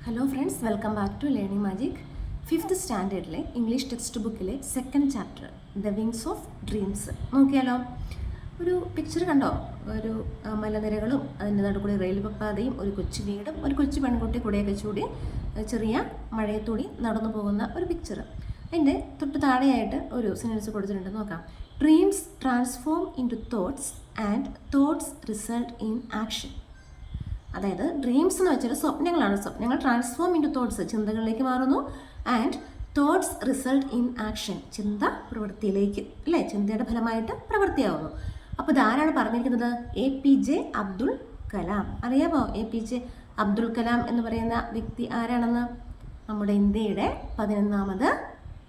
Hello friends, welcome back to learning magic. 5th സ്റ്റാൻഡേർഡിലെ English text ബുക്കിലെ 2nd chapter the wings of dreams നോക്കിയാലോ. ഒരു picture കണ്ടോ? ഒരു മലനിരകളും അതിൻ്റെ നടുക്കൂടി റെയിൽവേ പാതയും ഒരു കൊച്ചു വീടും ഒരു കൊച്ചു പെൺകുട്ടി കൂടെയൊക്കെ ചൂടി ചെറിയ മഴയത്തൂടി നടന്നു പോകുന്ന ഒരു പിക്ചർ. അതിൻ്റെ തൊട്ട് താഴെയായിട്ട് ഒരു സെൻറ്റൻസ് കൊടുത്തിട്ടുണ്ട്, നോക്കാം. Dreams transform into thoughts and thoughts result in action. അതായത് ഡ്രീംസ് എന്ന് വെച്ചാൽ സ്വപ്നങ്ങളാണ്. സ്വപ്നങ്ങൾ ട്രാൻസ്ഫോം ഇൻ ടു തോട്ട്സ്, ചിന്തകളിലേക്ക് മാറുന്നു. And thoughts result in action, ചിന്ത പ്രവൃത്തിയിലേക്ക്, അല്ലേ? ചിന്തയുടെ ഫലമായിട്ട് പ്രവൃത്തിയാവുന്നു. അപ്പോൾ ഇതാരാണ് പറഞ്ഞിരിക്കുന്നത്? APJ അബ്ദുൾ കലാം. അറിയാമോ APJ അബ്ദുൾ കലാം എന്ന് പറയുന്ന വ്യക്തി ആരാണെന്ന്? നമ്മുടെ ഇന്ത്യയുടെ 11ാമത്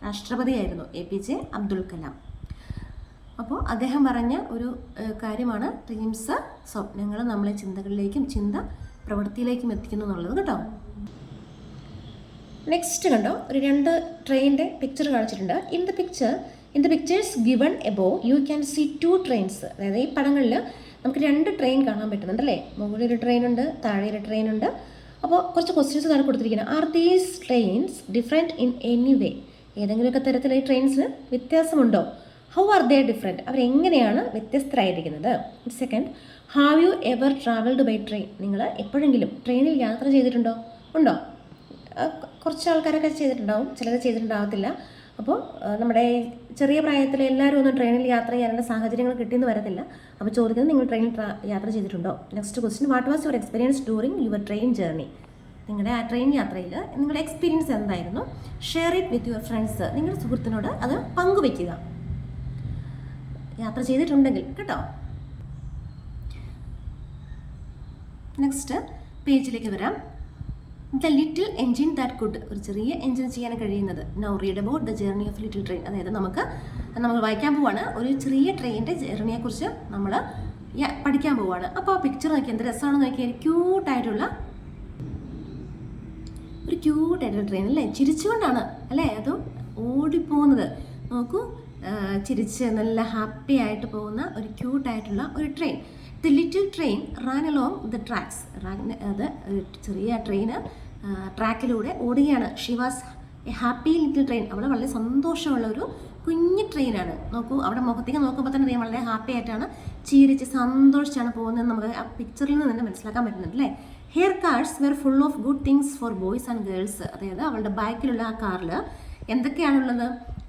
രാഷ്ട്രപതിയായിരുന്നു APJ അബ്ദുൾ കലാം. അപ്പോൾ അദ്ദേഹം പറഞ്ഞ ഒരു കാര്യമാണ് ഡ്രീംസ്, സ്വപ്നങ്ങൾ നമ്മളെ ചിന്തകളിലേക്കും ചിന്ത പ്രവൃത്തിയിലേക്കും എത്തിക്കുന്നു എന്നുള്ളത് കേട്ടോ. നെക്സ്റ്റ് കണ്ടോ, ഒരു 2 ട്രെയിനിൻ്റെ പിക്ചർ കാണിച്ചിട്ടുണ്ട്. In the pictures given above you can see 2 trains. അതായത് ഈ പടങ്ങളിൽ നമുക്ക് 2 ട്രെയിൻ കാണാൻ പറ്റുന്നുണ്ട്, അല്ലേ? മുകളിലൊരു ട്രെയിനുണ്ട്, താഴെ ഒരു ട്രെയിനുണ്ട്. അപ്പോൾ കുറച്ച് ക്വസ്റ്റ്യൻസ് താഴെ കൊടുത്തിരിക്കുന്നത്. Are these trains different in any way? ഏതെങ്കിലുമൊക്കെ തരത്തിൽ ഈ ട്രെയിൻസിന് വ്യത്യാസമുണ്ടോ? How are they different? അവരെങ്ങനെയാണ് വ്യത്യസ്തരായിരിക്കുന്നത്? Second, have you ever travelled by train? നിങ്ങൾ എപ്പോഴെങ്കിലും ട്രെയിനിൽ യാത്ര ചെയ്തിട്ടുണ്ടോ? ഉണ്ടോ? കുറച്ച് ആൾക്കാരൊക്കെ ചെയ്തിട്ടുണ്ടാവും, ചിലർ ചെയ്തിട്ടുണ്ടാകത്തില്ല. അപ്പോൾ നമ്മുടെ ചെറിയ പ്രായത്തിൽ എല്ലാവരും ഒന്നും ട്രെയിനിൽ യാത്ര ചെയ്യാനുള്ള സാഹചര്യങ്ങൾ കിട്ടിയെന്ന് വരത്തില്ല. അപ്പോൾ ചോദിക്കുന്നത്, നിങ്ങൾ ട്രെയിനിൽ യാത്ര ചെയ്തിട്ടുണ്ടോ? Next question, what was your experience during your train journey? നിങ്ങളുടെ ആ ട്രെയിൻ യാത്രയിൽ നിങ്ങളുടെ എക്സ്പീരിയൻസ് എന്തായിരുന്നു? Share it with your friends. നിങ്ങളുടെ സുഹൃത്തിനോട് അത് പങ്കുവയ്ക്കുക, യാത്ര ചെയ്തിട്ടുണ്ടെങ്കിൽ കേട്ടോ. നെക്സ്റ്റ് പേജിലേക്ക് വരാം. The little engine that could, ഒരു ചെറിയ എൻജിൻ ചെയ്യാൻ കഴിയുന്നത്. Now read about the journey of little train. അതായത് നമ്മൾ വായിക്കാൻ പോവാണ്, ഒരു ചെറിയ ട്രെയിനിൻ്റെ ജേർണിയെക്കുറിച്ച് നമ്മൾ പഠിക്കാൻ പോവാണ്. അപ്പോൾ ആ പിക്ചർ നോക്കി, എന്ത് രസമാണെന്ന് നോക്കിയാൽ ക്യൂട്ടായിട്ടുള്ള ട്രെയിൻ, അല്ലേ? ചിരിച്ചുകൊണ്ടാണ്, അല്ലേ? അതും ഓടിപ്പോകുന്നത് നോക്കൂ. ചിരിച്ച് നല്ല ഹാപ്പി ആയിട്ട് പോകുന്ന ഒരു ക്യൂട്ടായിട്ടുള്ള ഒരു train. The little train ran along the tracks. അത് ചെറിയ ട്രെയിന് ട്രാക്കിലൂടെ ഓടുകയാണ്. She was a happy little train. അവിടെ വളരെ സന്തോഷമുള്ള ഒരു കുഞ്ഞു ട്രെയിനാണ്. നോക്കൂ, അവിടെ മുഖത്തേക്ക് നോക്കുമ്പോൾ തന്നെ അറിയാം വളരെ ഹാപ്പി ആയിട്ടാണ്, ചിരിച്ച് സന്തോഷിച്ചാണ് പോകുന്നത്. നമുക്ക് ആ പിക്ചറിൽ നിന്ന് തന്നെ മനസ്സിലാക്കാൻ പറ്റുന്നുണ്ട്, അല്ലേ? Her cars were full of good things for boys and girls. അതായത് അവളുടെ ബാക്കിലുള്ള ആ കാറിൽ എന്തൊക്കെയാണുള്ളത്?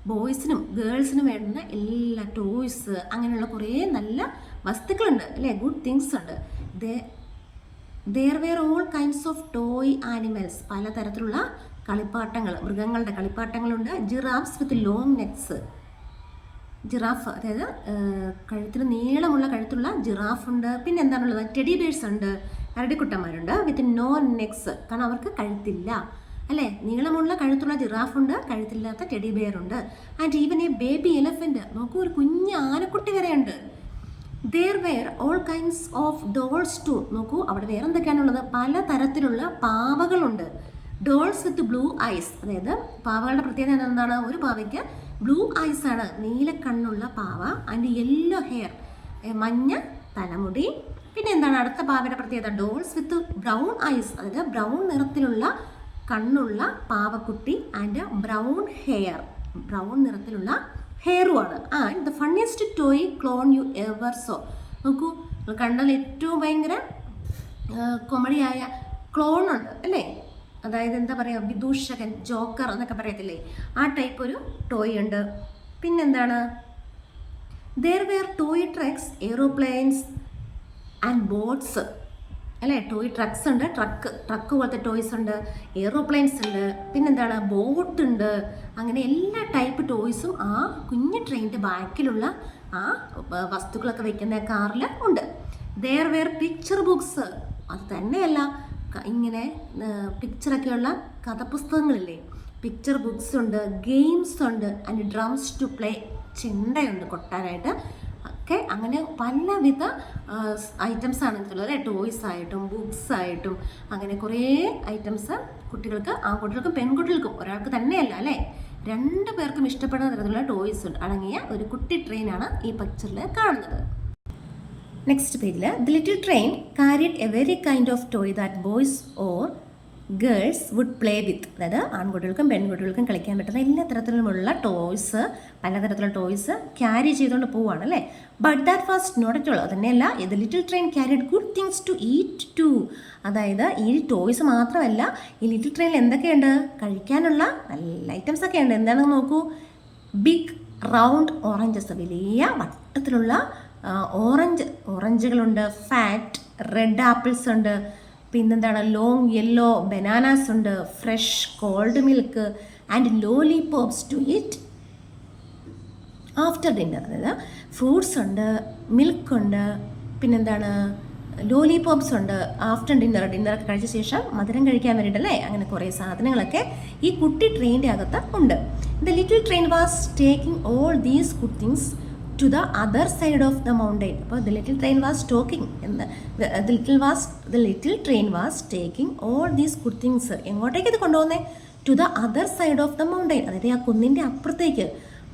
ബോയ്സിനും ഗേൾസിനും വേണ്ടുന്ന എല്ലാ ടോയ്സ്, അങ്ങനെയുള്ള കുറേ നല്ല വസ്തുക്കളുണ്ട്, അല്ലേ? ഗുഡ് തിങ്സ് ഉണ്ട്. There were all kinds of toy animals. പലതരത്തിലുള്ള കളിപ്പാട്ടങ്ങൾ, മൃഗങ്ങളുടെ കളിപ്പാട്ടങ്ങളുണ്ട്. Giraffes with long necks. Giraffe, അതായത് കഴുത്തിന് നീളമുള്ള കഴുത്തുള്ള ജിറാഫ് ഉണ്ട്. പിന്നെ എന്താണുള്ളത്? ടെഡി ബേഴ്സ് ഉണ്ട്, കരടിക്കുട്ടന്മാരുണ്ട്. വിത്ത് നോ നെക്സ്, കാരണം അവർക്ക് കഴുത്തില്ല, അല്ലേ? നീളമുള്ള കഴുത്തുള്ള ജിറാഫുണ്ട്, കഴുത്തില്ലാത്ത ടെഡി ബെയർ ഉണ്ട്. And even a baby elephant. നോക്കൂ, ഒരു കുഞ്ഞ് ആനക്കുട്ടി വരെയുണ്ട്. There were all kinds of dolls too. നോക്കൂ, അവിടെ വേറെ എന്തൊക്കെയാണുള്ളത്? പലതരത്തിലുള്ള പാവകളുണ്ട്. Dolls with blue eyes. അതായത് പാവകളുടെ പ്രത്യേകത എന്താണ്? ഒരു പാവയ്ക്ക് ബ്ലൂ ഐസ് ആണ്, നീല കണ്ണുള്ള പാവ. ആൻഡ് യെല്ലോ ഹെയർ, മഞ്ഞ തലമുടി. പിന്നെ എന്താണ് അടുത്ത പാവയുടെ പ്രത്യേകത? ഡോൾസ് വിത്ത് ബ്രൗൺ ഐസ്, അതായത് ബ്രൗൺ നിറത്തിലുള്ള കണ്ണുള്ള പാവക്കുട്ടി. ആൻഡ് ബ്രൗൺ ഹെയർ, ബ്രൗൺ നിറത്തിലുള്ള ഹെയറുമാണ്. And the funniest toy clown you ever saw. നോക്കൂ, കണ്ടാൽ ഏറ്റവും ഭയങ്കര കോമഡിയായ ക്ലോൺ ഉണ്ട്, അല്ലേ? അതായത് എന്താ പറയുക, വിദൂഷകൻ, ജോക്കർ എന്നൊക്കെ പറയത്തില്ലേ, ആ ടൈപ്പ് ഒരു ടോയ് ഉണ്ട്. പിന്നെന്താണ്? There were toy trucks, aeroplanes and boats, അല്ലേ? ടോയ് ട്രക്സ് ഉണ്ട്, ട്രക്ക് പോലത്തെ ടോയ്സ് ഉണ്ട്, എയ്റോപ്ലെയിൻസ് ഉണ്ട്, പിന്നെന്താണ്? ബോട്ട് ഉണ്ട്. അങ്ങനെ എല്ലാ ടൈപ്പ് ടോയ്സും ആ കുഞ്ഞു ട്രെയിനിൻ്റെ ബാക്കിലുള്ള ആ വസ്തുക്കളൊക്കെ വെക്കുന്ന കാറിൽ ഉണ്ട്. There were picture books. അത് തന്നെയല്ല, ഇങ്ങനെ പിക്ചറൊക്കെയുള്ള കഥപുസ്തകങ്ങളില്ലേ, പിക്ചർ ബുക്സ് ഉണ്ട്, ഗെയിംസ് ഉണ്ട്. And drums to play. ചെണ്ടയുണ്ട് കൊട്ടാനായിട്ട് ഒക്കെ. അങ്ങനെ പലവിധ ഐറ്റംസ് ആണ് ഇതിലുള്ളത്, അല്ലേ? ടോയ്സ് ആയിട്ടും ബുക്സ് ആയിട്ടും അങ്ങനെ കുറേ ഐറ്റംസ് കുട്ടികൾക്ക്, ആൺകുട്ടികൾക്കും പെൺകുട്ടികൾക്കും, ഒരാൾക്ക് തന്നെയല്ല, അല്ലേ? 2 പേർക്കും ഇഷ്ടപ്പെടുന്ന തരത്തിലുള്ള ടോയ്സ് അടങ്ങിയ ഒരു കുട്ടി ട്രെയിനാണ് ഈ പിക്ചറിൽ കാണുന്നത്. നെക്സ്റ്റ് പേജിൽ the little train carried a very kind of toy that boys or girls would play with, അതായത് ആൺകുട്ടികൾക്കും പെൺകുട്ടികൾക്കും കളിക്കാൻ പറ്റുന്ന എല്ലാ തരത്തിലുമുള്ള ടോയ്സ്, പലതരത്തിലുള്ള ടോയ്സ് ക്യാരി ചെയ്തുകൊണ്ട് പോവുകയാണ് അല്ലേ. But that was not at all. അതന്നെയല്ല, the little train carried good things to eat too. അതായത് ഈ ടോയ്സ് മാത്രമല്ല, ഈ ലിറ്റിൽ ട്രെയിനിൽ എന്തൊക്കെയുണ്ട്, കഴിക്കാനുള്ള നല്ല ഐറ്റംസ് ഒക്കെ ഉണ്ട്. എന്താണെന്ന് നോക്കൂ. ബിഗ് റൗണ്ട് ഓറഞ്ചസ്, വലിയ വട്ടത്തിലുള്ള ഓറഞ്ചുകളുണ്ട്. ഫാറ്റ് റെഡ് ആപ്പിൾസ് ഉണ്ട്. പിന്നെന്താണ്, ലോങ് യെല്ലോ ബനാനാസ് ഉണ്ട്. Fresh cold milk and lollipops to eat after dinner. അതായത് ഫ്രൂട്ട്സ് ഉണ്ട്, മിൽക്ക് ഉണ്ട്, പിന്നെന്താണ്, ലോലിപോപ്സ് ഉണ്ട്. ആഫ്റ്റർ ഡിന്നറൊക്കെ കഴിച്ച ശേഷം മധുരം കഴിക്കാൻ വേണ്ടിയിട്ടല്ലേ, അങ്ങനെ കുറേ സാധനങ്ങളൊക്കെ ഈ കുട്ടി ട്രെയിനിൻ്റെ അകത്ത് ഉണ്ട്. The little train was taking all these good things to the other side of the mountain. അപ്പോൾ the little train was taking all these good things. എങ്ങോട്ടേക്ക് ഇത് കൊണ്ടുപോകുന്നത്? To the other side of the mountain. അതായത് ആ കുന്നിൻ്റെ അപ്പുറത്തേക്ക്,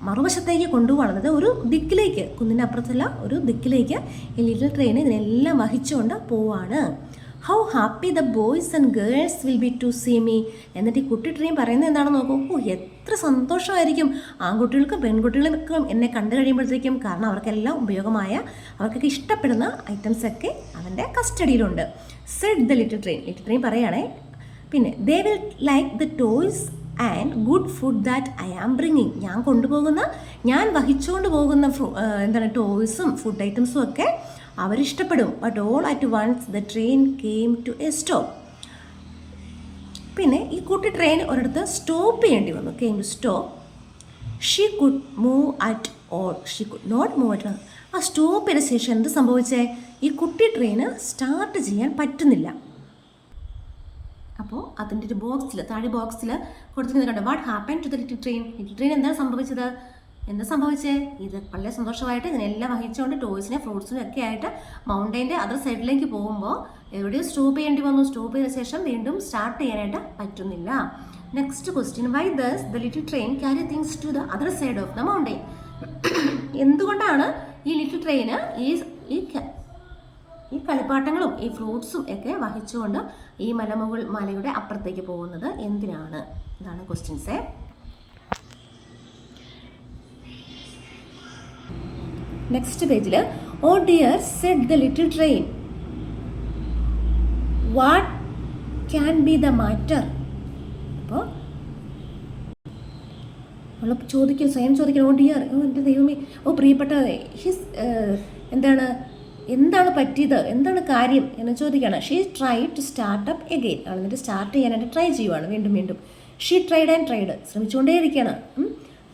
മറുവശത്തേക്ക് കൊണ്ടുപോകണം. അതായത് ഒരു ദിക്കിലേക്ക്, കുന്നിൻ്റെ അപ്പുറത്തുള്ള ഒരു ദിക്കിലേക്ക് ഈ ലിറ്റിൽ ട്രെയിൻ ഇതിനെല്ലാം വഹിച്ചുകൊണ്ട് പോവാണ്. How happy the boys and girls will be to see me. എന്നിട്ട് ഈ കുട്ടി ട്രെയിൻ പറയുന്നത് എന്താണെന്ന് നോക്കൂ. എത്ര സന്തോഷമായിരിക്കും ആൺകുട്ടികൾക്കും പെൺകുട്ടികൾക്കും എന്നെ കണ്ടു കഴിയുമ്പോഴത്തേക്കും. കാരണം അവർക്കെല്ലാം ഉപയോഗമായ, അവർക്കൊക്കെ ഇഷ്ടപ്പെടുന്ന ഐറ്റംസൊക്കെ അവൻ്റെ കസ്റ്റഡിയിലുണ്ട്. Said the little train. Little train പറയുകയാണേ. പിന്നെ they will like the toys and good food that I am bringing. ഞാൻ വഹിച്ചുകൊണ്ട് പോകുന്ന എന്താണ് ടോയ്സും ഫുഡ് ഐറ്റംസും ഒക്കെ അവരിഷ്ടപ്പെടും. But all at once the train came to a stop. പിന്നെ ഈ കുട്ടി ട്രെയിൻ ഒരിടത്ത് സ്റ്റോപ്പ് ചെയ്യേണ്ടി വന്നു. Came to stop. She could move at all, she could not move at. ആ സ്റ്റോപ്പ് ചെയ്ത ശേഷം എന്ത് സംഭവിച്ചേ? ഈ കുട്ടി ട്രെയിന് സ്റ്റാർട്ട് ചെയ്യാൻ പറ്റുന്നില്ല. അപ്പോൾ അതിൻ്റെ ഒരു ബോക്സിൽ, താഴെ ബോക്സിൽ കൊടുത്തിരുന്നത് കണ്ടോ, what happen to the little train. Little train എന്താണ് സംഭവിച്ചത്? എന്താ സംഭവിച്ചേ? ഇത് വളരെ സന്തോഷമായിട്ട് ഇതിനെല്ലാം വഹിച്ചുകൊണ്ട് ടോയ്സിനെ ഫ്രൂട്ട്സിനും ഒക്കെ ആയിട്ട് മൗണ്ടൈൻ്റെ അതർ സൈഡിലേക്ക് പോകുമ്പോൾ എവിടെയോ സ്റ്റോപ്പ് ചെയ്യേണ്ടി വന്നു. സ്റ്റോപ്പ് ചെയ്ത ശേഷം വീണ്ടും സ്റ്റാർട്ട് ചെയ്യാനായിട്ട് പറ്റുന്നില്ല. Next question, why does the little train carry things to the other side of the mountain. എന്തുകൊണ്ടാണ് ഈ ലിറ്റിൽ ട്രെയിന് ഈ കളിപ്പാട്ടങ്ങളും ഈ ഫ്രൂട്ട്സും ഒക്കെ വഹിച്ചുകൊണ്ട് ഈ മലയുടെ അപ്പുറത്തേക്ക് പോകുന്നത് എന്തിനാണ്? ഇതാണ് ക്വസ്റ്റ്യൻസ്. നെക്സ്റ്റ് പേജിൽ, oh dear said the little train, what can be the matter. അപ്പോൾ നമ്മൾ ചോദിക്കും, സ്വയം ചോദിക്കണം, ഓ ഡിയർ, ഓ എൻ്റെ ദൈവമേ, ഓ പ്രിയപ്പെട്ട, എന്താണ് പറ്റിയത്, എന്താണ് കാര്യം എന്ന് ചോദിക്കുകയാണ്. She try to start up again. എന്നിട്ട് സ്റ്റാർട്ട് ചെയ്യാനായിട്ട് ട്രൈ ചെയ്യുവാണ് വീണ്ടും. ഷീ ട്രൈഡ് ആൻഡ് ട്രൈഡ്, ശ്രമിച്ചുകൊണ്ടേയിരിക്കുകയാണ്.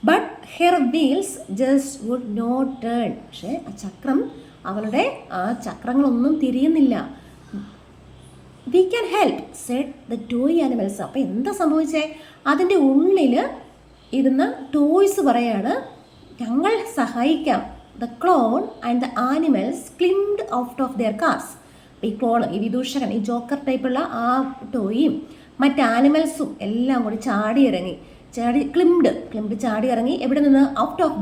But her wheels just would not turn. പക്ഷേ ആ ചക്രം, അവളുടെ ആ ചക്രങ്ങളൊന്നും തിരിയുന്നില്ല. We can help said the toy animals. അപ്പോൾ എന്താ സംഭവിച്ചേ? അതിൻ്റെ ഉള്ളിൽ ഇരുന്ന ടോയ്സ് പറയാണ്, ഞങ്ങൾ സഹായിക്കാം. The clown and the animals climbed out of their cars. ഈ ക്ലോൺ, ഈ വിദൂഷകൻ, ഈ ജോക്കർ ടൈപ്പുള്ള ആ ടോയും മറ്റ് ആനിമൽസും എല്ലാം കൂടി ക്ലിംഡ് ചാടി ഇറങ്ങി. എവിടെ നിന്ന്? Out of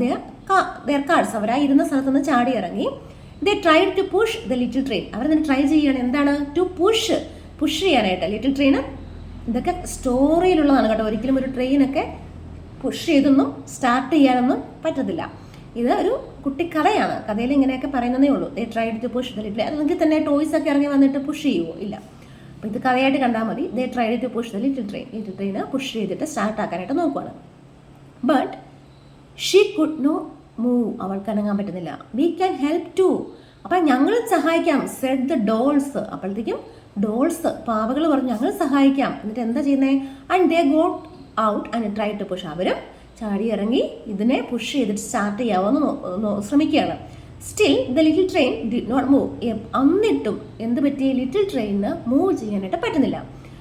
their cars. അവരായിരുന്ന സ്ഥലത്ത് നിന്ന് ചാടി ഇറങ്ങി. They tried to push the little train. അവർ തന്നെ ട്രൈ ചെയ്യുകയാണ്. എന്താണ്? ടു പുഷ് ചെയ്യാനായിട്ട് ലിറ്റിൽ ട്രെയിന്. ഇതൊക്കെ സ്റ്റോറിയിലുള്ളതാണ് കേട്ടോ. ഒരിക്കലും ഒരു ട്രെയിനൊക്കെ പുഷ് ചെയ്തൊന്നും സ്റ്റാർട്ട് ചെയ്യാനൊന്നും പറ്റത്തില്ല. ഇത് ഒരു കുട്ടിക്കഥയാണ്. കഥയിൽ ഇങ്ങനെയൊക്കെ പറയുന്നതേ ഉള്ളൂ. They tried to push the little. അതെങ്കിൽ തന്നെ ടോയ്സ് ഒക്കെ ഇറങ്ങി വന്നിട്ട് പുഷ് ചെയ്യുമോ? ഇല്ല. അപ്പോൾ ഇത് കഥയായിട്ട് കണ്ടാൽ മതി. They tried to push the little ട്രെയിന് പുഷ് ചെയ്തിട്ട് സ്റ്റാർട്ട് ആക്കാനായിട്ട് നോക്കുവാണ്. But she could no move. അവൾക്ക് അനങ്ങാൻ പറ്റുന്നില്ല. We can help too. അപ്പം ഞങ്ങളും സഹായിക്കാം. Said the dolls. അപ്പോഴത്തേക്കും ഡോൾസ്, പാവകൾ പറഞ്ഞു, ഞങ്ങൾ സഹായിക്കാം. എന്നിട്ട് എന്താ ചെയ്യുന്നത്? And they got out and try to push. അവരും ചാടി ഇറങ്ങി ഇതിനെ പുഷ് ചെയ്തിട്ട് സ്റ്റാർട്ട് ചെയ്യാമെന്ന് ശ്രമിക്കുകയാണ്. Still the little train did not move. എന്നിട്ടും എന്ത് പറ്റി? ലിറ്റിൽ ട്രെയിനിന് മൂവ് ചെയ്യാനായിട്ട് പറ്റുന്നില്ല.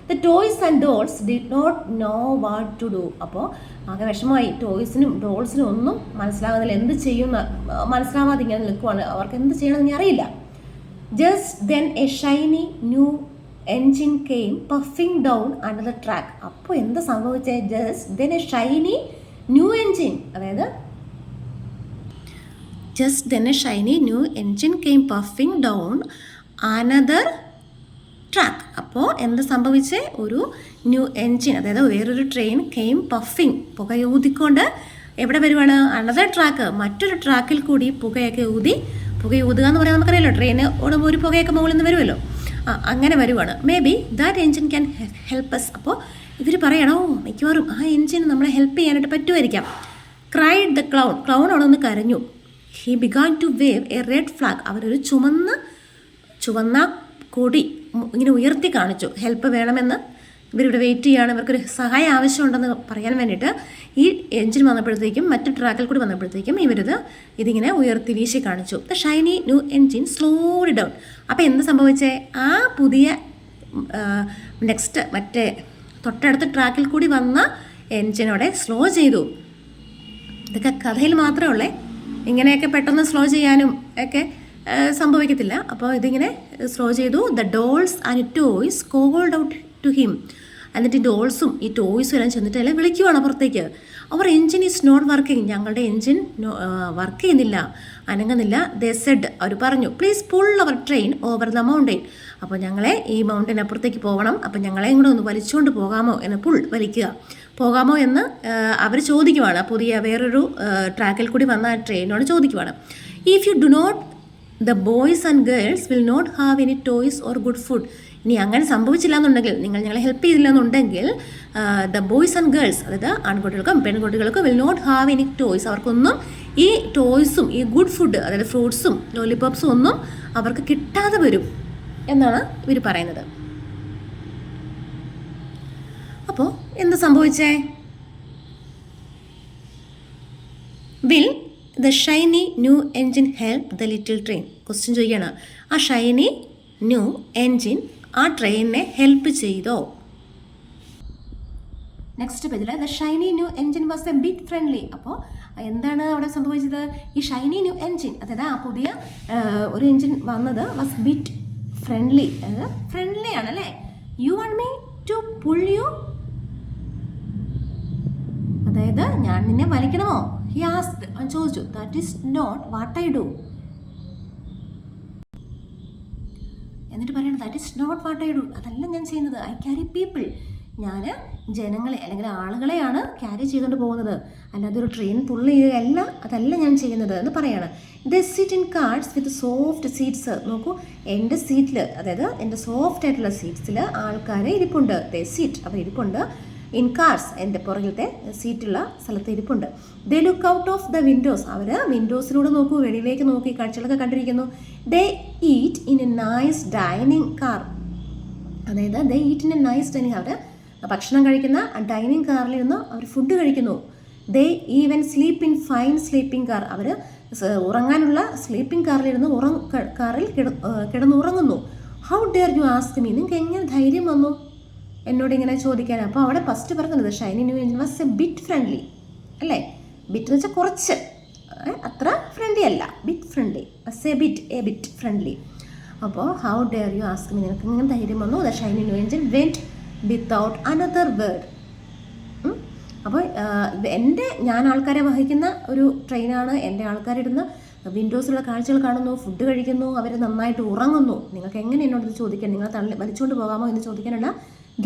The toys and dolls did not know what to do. അപ്പോൾ ആകെ വിഷമമായി. ടോയ്സിനും ഡോൾസിനും ഒന്നും മനസ്സിലാകുന്നില്ല. എന്ത് ചെയ്യുമെന്ന് മനസ്സിലാവാതെ ഇങ്ങനെ നിൽക്കുവാണ്. അവർക്ക് എന്ത് ചെയ്യണമെന്ന് അറിയില്ല. Just then a shiny new engine came puffing down under the track. അപ്പോൾ എന്താ സംഭവിച്ചത്? Just then a shiny new engine, അതായത് just then a shiny new engine came puffing down another track. അപ്പോൾ എന്ത് സംഭവിച്ചേ, ഒരു ന്യൂ എൻജിൻ, അതായത് വേറൊരു train came puffing, പുകയൂതിക്കൊണ്ട് എവിടെ വരുവാണ്, അനദർ ട്രാക്ക്, മറ്റൊരു ട്രാക്കിൽ കൂടി പുകയൊക്കെ പുകയൂതുക എന്ന് പറയാൻ നമുക്കറിയാലോ, ട്രെയിന് ഓടുമ്പോൾ ഒരു പുകയൊക്കെ മുകളിൽ നിന്ന് വരുമല്ലോ, അങ്ങനെ വരുവാണ്. Maybe that engine can help us. അപ്പോൾ ഇവർ പറയണോ മിക്കവാറും ആ എൻജിൻ നമ്മളെ ഹെൽപ്പ് ചെയ്യാനായിട്ട് പറ്റുമായിരിക്കാം. ക്രൈഡ് ദ ക്ലൗൺ, ക്ലൗൺ അവിടെ നിന്ന് കരഞ്ഞു. He began to wave a red flag, അവരൊരു ചുവന്ന കൊടി ഇങ്ങനെ ഉയർത്തി കാണിച്ചു. ഹെൽപ്പ് വേണമെന്ന്, ഇവരിവിടെ വെയിറ്റ് ചെയ്യുകയാണ്, ഇവർക്കൊരു സഹായം ആവശ്യമുണ്ടെന്ന് പറയാൻ വേണ്ടിയിട്ട് ഈ എൻജിൻ വന്നപ്പോഴത്തേക്കും, മറ്റു ട്രാക്കിൽ കൂടി വന്നപ്പോഴത്തേക്കും ഇതിങ്ങനെ ഉയർത്തി വീശി കാണിച്ചു. The shiny new engine slowed down. അപ്പോൾ എന്ത് സംഭവിച്ചേ, ആ പുതിയ നെക്സ്റ്റ് മറ്റേ തൊട്ടടുത്ത ട്രാക്കിൽ കൂടി വന്ന എൻജിനോടെ സ്ലോ ചെയ്തു. ഇതൊക്കെ കഥയിൽ മാത്രമേ ഉള്ളേ, ഇങ്ങനെയൊക്കെ പെട്ടെന്ന് സ്ലോ ചെയ്യാനും ഒക്കെ സംഭവിക്കത്തില്ല. അപ്പോൾ ഇതിങ്ങനെ സ്ലോ ചെയ്തു. The dolls and toys called out to him. എന്നിട്ട് ഈ ടോയ്സും എല്ലാം ചെന്നിട്ട് എല്ലാം വിളിക്കുവാണ് പുറത്തേക്ക്. അവർ എൻജിൻ ഈസ് നോട്ട് വർക്കിംഗ്, ഞങ്ങളുടെ എൻജിൻ വർക്ക് ചെയ്യുന്നില്ല, അനങ്ങുന്നില്ല. ദേ സെഡ്, അവർ പറഞ്ഞു, please pull our train over the mountain. അപ്പോൾ ഞങ്ങളെ ഈ മൗണ്ടൻ അപ്പുറത്തേക്ക് പോകണം, അപ്പോൾ ഞങ്ങളെയും കൂടെ ഒന്ന് വലിച്ചുകൊണ്ട് പോകാമോ എന്ന്, വലിക്കുക പോകാമോ എന്ന് അവർ ചോദിക്കുവാണ്. പുതിയ വേറൊരു ട്രാക്കിൽ കൂടി വന്ന ട്രെയിനോട് ചോദിക്കുവാണ്. If you do not, the boys and girls will not have any toys or good food. ഇനി അങ്ങനെ സംഭവിച്ചില്ല എന്നുണ്ടെങ്കിൽ, നിങ്ങൾ ഞങ്ങളെ ഹെൽപ്പ് ചെയ്തില്ല എന്നുണ്ടെങ്കിൽ, ദ ബോയ്സ് ആൻഡ് ഗേൾസ്, അതായത് ആൺകുട്ടികൾക്കും പെൺകുട്ടികൾക്കും will not have any toys, അവർക്കൊന്നും ഈ ടോയ്സും ഈ ഗുഡ് ഫുഡ്, അതായത് ഫ്രൂട്ട്സും ലോലിപോപ്സും ഒന്നും അവർക്ക് കിട്ടാതെ വരും എന്നാണ് ഇവർ പറയുന്നത്. അപ്പോൾ എന്ത് സംഭവിച്ചേ, will the shiny new engine help the little train. Question ചോദിക്കുകയാണ്, ആ ഷൈനി ന്യൂ എൻജിൻ ആ ട്രെയിനിനെ ഹെൽപ്പ് ചെയ്തോ? നെക്സ്റ്റ് പേജിൽ the shiny new engine was a bit friendly. അപ്പോൾ എന്താണ് അവിടെ സംഭവിച്ചത്, ഈ ഷൈനി ന്യൂ എൻജിൻ, അതായത് ആ പുതിയ ഒരു എൻജിൻ വന്നത് വാസ് ബിറ്റ് ഫ്രണ്ട്ലി, അതായത് ഫ്രണ്ട്ലി ആണല്ലേ. You want me to pull you, അതായത് ഞാൻ നിന്നെ വലിക്കണമോ? ഹി ആസ്ക്ഡ്, അവൻ ചോദിച്ചു. That is not what I do. എന്നിട്ട് പറയണത്, that is not what I do, അതല്ല ഞാൻ ചെയ്യുന്നത്. ഐ ക്യാരി പീപ്പിൾ, ഞാൻ ജനങ്ങളെ അല്ലെങ്കിൽ ആളുകളെയാണ് ക്യാരി ചെയ്തുകൊണ്ട് പോകുന്നത്, അല്ലാതെ ഒരു ട്രെയിൻ പുള്ള് ചെയ്യുകയല്ല, അതല്ല ഞാൻ ചെയ്യുന്നത് എന്ന് പറയാണ്. The sit in cars with soft seats. നോക്കൂ, എൻ്റെ സീറ്റിൽ, അതായത് എൻ്റെ സോഫ്റ്റ് ആയിട്ടുള്ള സീറ്റ്സിൽ ആൾക്കാരെ ഇരിപ്പുണ്ട്. ദ സിറ്റ്, അവർ ഇരിപ്പുണ്ട്. ഇൻ കാർസ്, എൻ്റെ പുറകിലത്തെ സീറ്റുള്ള സ്ഥലത്ത് ഇരിപ്പുണ്ട്. They look out of the windows, അവർ വിൻഡോസിലൂടെ നോക്കൂ, വെളിയിലേക്ക് നോക്കി കാഴ്ചകളൊക്കെ കണ്ടിരിക്കുന്നു. They eat in a nice dining car, അതായത് they eat in a nice dining, അവർ ഭക്ഷണം കഴിക്കുന്ന ഡൈനിങ് കാറിലിരുന്ന് അവർ ഫുഡ് കഴിക്കുന്നു. They even sleep in fine sleeping car, അവർ ഉറങ്ങാനുള്ള സ്ലീപ്പിംഗ് കാറിലിരുന്ന് കാറിൽ കിടന്നുറങ്ങുന്നു. How dare you ask me, നിങ്ങൾക്ക് എങ്ങനെ ധൈര്യം വന്നു എന്നോട് ഇങ്ങനെ ചോദിക്കാൻ? അപ്പോൾ അവിടെ ഫസ്റ്റ് പറയുന്നത് shiny new engine was a bit friendly, അല്ലേ? ബിറ്റ് എന്ന് വെച്ചാൽ കുറച്ച്, അത്ര ഫ്രണ്ട്ലി അല്ല, bit friendly, a bit friendly. അപ്പോൾ how dare you ask me, നിനക്ക് ഇങ്ങനെ ധൈര്യം വന്നു? The shiny new engine went without another word. അപ്പോൾ ഞാൻ ആൾക്കാരെ വഹിക്കുന്ന ഒരു ട്രെയിനാണ്, എൻ്റെ ആൾക്കാരിരുന്ന് വിൻഡോസിലുള്ള കാഴ്ചകൾ കാണുന്നു, ഫുഡ് കഴിക്കുന്നു, അവർ നന്നായിട്ട് ഉറങ്ങുന്നു. നിങ്ങൾക്ക് എങ്ങനെ എന്നോട് ചോദിക്കാൻ, നിങ്ങൾ വലിച്ചുകൊണ്ട് പോകാമോ എന്ന് ചോദിക്കാനുള്ള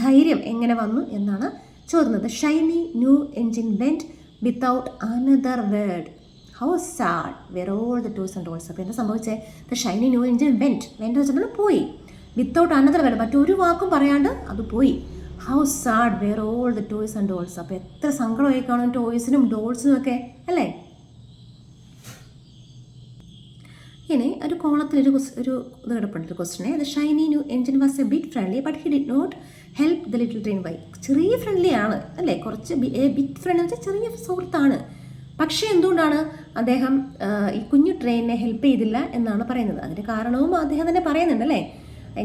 ധൈര്യം എങ്ങനെ വന്നു എന്നാണ് ചോദിക്കുന്നത്. Shiny new engine went without another word. How sad were all the toys and dolls. അപ്പോൾ എന്താ സംഭവിച്ചേ, the shiny new engine went വെച്ചിട്ടുണ്ടെങ്കിൽ പോയി, വിത്തൗട്ട് അനദർ വേർഡ്, മറ്റൊരു വാക്കും പറയാണ്ട് അത് പോയി. How sad were all the toys and dolls. അപ്പോൾ എത്ര സങ്കടമായി കാണും ടോയ്സിനും ഡോൾസിനും ഒക്കെ, അല്ലേ? ഇനി ഒരു കോളത്തിലൊരു ഇത് കിടപ്പുണ്ട്, ഒരു ക്വസ്റ്റ്യനെ. The shiny new engine was a bit friendly but he did not help the little train. By, ചെറിയ ഫ്രണ്ട്ലി ആണ് അല്ലേ, കുറച്ച് ബിറ്റ് ഫ്രണ്ട് എന്ന് വെച്ചാൽ ചെറിയ സുഹൃത്താണ്. പക്ഷേ എന്തുകൊണ്ടാണ് അദ്ദേഹം ഈ കുഞ്ഞു ട്രെയിനിനെ ഹെൽപ്പ് ചെയ്തില്ല എന്നാണ് പറയുന്നത്. അതിൻ്റെ കാരണവും അദ്ദേഹം തന്നെ പറയുന്നുണ്ട്, അല്ലേ?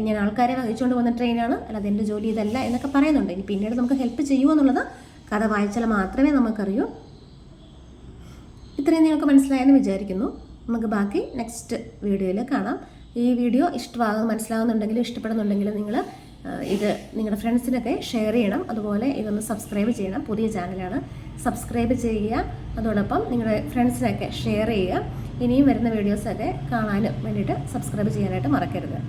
ഞാൻ ആൾക്കാരെ വഹിച്ചുകൊണ്ട് വന്ന ട്രെയിനാണ്, അല്ലാതെ എൻ്റെ ജോലി ഇതല്ല എന്നൊക്കെ പറയുന്നുണ്ട്. ഇനി പിന്നീട് നമുക്ക് ഹെൽപ്പ് ചെയ്യുമോ എന്നുള്ളത് കഥ വായിച്ചാൽ മാത്രമേ നമുക്കറിയൂ. ഇത്രയും നിങ്ങൾക്ക് മനസ്സിലായെന്ന് വിചാരിക്കുന്നു. നമുക്ക് ബാക്കി നെക്സ്റ്റ് വീഡിയോയിൽ കാണാം. ഈ വീഡിയോ മനസ്സിലാകുന്നുണ്ടെങ്കിലും ഇഷ്ടപ്പെടുന്നുണ്ടെങ്കിലും നിങ്ങൾ ഇത് നിങ്ങളുടെ ഫ്രണ്ട്സിനൊക്കെ ഷെയർ ചെയ്യണം. അതുപോലെ ഇതൊന്ന് സബ്സ്ക്രൈബ് ചെയ്യണം. പുതിയ ചാനലാണ്, സബ്സ്ക്രൈബ് ചെയ്യുക. അതോടൊപ്പം നിങ്ങളുടെ ഫ്രണ്ട്സിനൊക്കെ ഷെയർ ചെയ്യുക. ഇനിയും വരുന്ന വീഡിയോസൊക്കെ കാണാനും വേണ്ടിയിട്ട് സബ്സ്ക്രൈബ് ചെയ്യാനായിട്ട് മറക്കരുത്.